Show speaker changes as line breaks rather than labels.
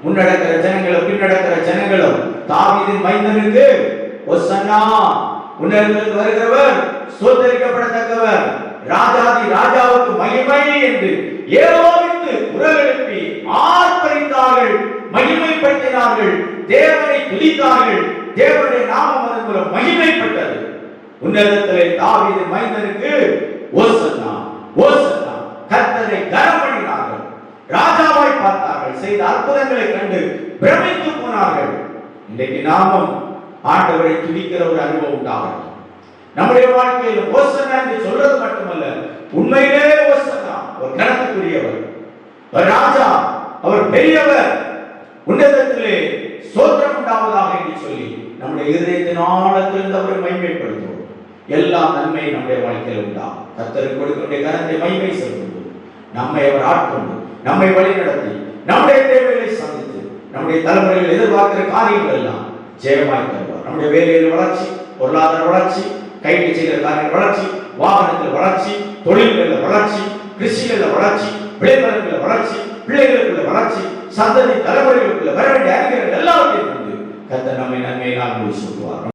முன்னடக்கிற ஜனங்களும் பின்னடக்கிற ஜனங்களும் தாவீதின் மைந்தனுக்கு ஒசன்னா, உன்னதத்திலிருந்து வருகிறவர் ஸ்தோத்திரிக்கப்படத்தக்கவர், ராஜாதி ராஜாவுக்கு மகிமை என்று ஏகோபித்து குரல் எழுப்பி ஆர்ப்பரித்தார்கள், மகிமைப்படுத்தினார்கள், தேவனை துதித்தார்கள். தேவனுடைய நாமம் அதன் மூலம் மகிமைப்பட்டது. உன்னதத்திலே தாவீதின் மைந்தனுக்கு ஓசன்னா, ஓசன்னா, கர்த்தரை கனம் பண்ணினார்கள். ராஜாவாய் பார்த்தார்கள், செய்த அற்புதங்களை கண்டு பிரமித்து போனார்கள். இன்றைக்கு நாமும் ஆண்டவரை துதிக்கிற ஒரு அனுபவம் உண்டாகட்டும். நம்முடைய வாழ்க்கையில் ஓசன்னா என்று சொல்றது மட்டுமல்ல, உண்மையிலே ஓசன்னா ஒரு கணக்குரியவர், ஒரு ராஜா, அவர் பெரியவர், உன்னதத்திலே ஸ்தோத்திரம் உண்டாவதாக என்று சொல்லி நம்முடைய இதயத்தின் ஆழத்திலிருந்து அவரை மகிமைப்படுத்துவோம். எல்லா நன்மை நம்முடைய வாழ்க்கையில் உண்டாகும். கர்த்தருக்கு கொடுக்கக்கூடிய கனத்தை மகிமை செலுத்துவது, நம்மை அவர் ஆட்கொண்டு நம்மை வழி நடத்தி நம்முடைய தேவைகளை சந்தித்து நம்முடைய தலைமுறையில் எதிர்பார்க்கிற காரியங்கள் எல்லாம் ஜெயமாய் தருவார். நம்முடைய வேலையில் வளர்ச்சி, பொருளாதார வளர்ச்சி, கைக்கு செய்கிற காரியங்கள் வளர்ச்சி, வாகனத்தில் வளர்ச்சி, தொழில்களில் வளர்ச்சி, கிருஷிகளில் வளர்ச்சி, விளைநிலங்களில் வளர்ச்சி, பிள்ளைகளுக்குள்ள வளர்ச்சி, சந்ததி தலைமுறைகளுக்குள்ள வர வேண்டிய அறிஞர்கள் எல்லாவற்றையும் கொண்டு கர்த்தர் நம்மை நன்மையினால் சொல்லுவார்.